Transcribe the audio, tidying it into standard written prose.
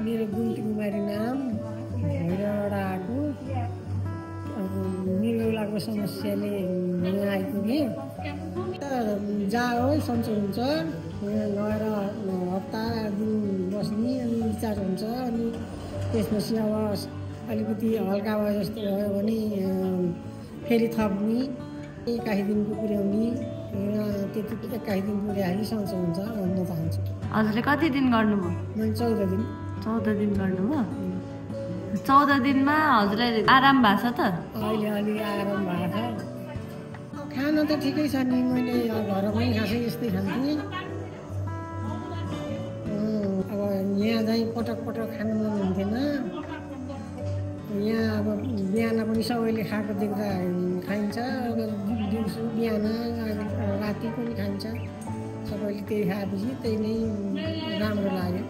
मेरो गुल्टी कुमारी नाम भैरवबाट आएको। मृगौलाको समस्याले यहाँ आइपुगेँ। जाओ सन्चो हुन्छ, गएर हप्ता दिन बस्ने अनि विचार हुन्छ। अनि त्यसपछि अब अलिकति हल्का भयो जस्तो भयो भने फेरि थप्ने, 21 दिनको पुर्याउने, त्यति 21 दिन पुर्याए सन्चो हुन्छ भन्न चाहन्छु। हजुरले कति दिन गर्नुभयो? मैले 14 दिन। 14 दिन गर्नुभयो। 14 दिनमा हजुरलाई आराम भएको छ त? अहिले अलि आराम भएको छ। खाना त ठिकै छ नि, मैले घरमा खासै यस्तै खान्थेँ। अब यहाँ चाहिँ पटक पटक खानु मन हुन्थेन। यहाँ अब बिहान पनि सबैले खाएको देख्दा खाइन्छ, दिउँसो बिहान राति पनि खाइन्छ। सबैले त्यही खाएपछि त्यही नै राम्रो लाग्यो।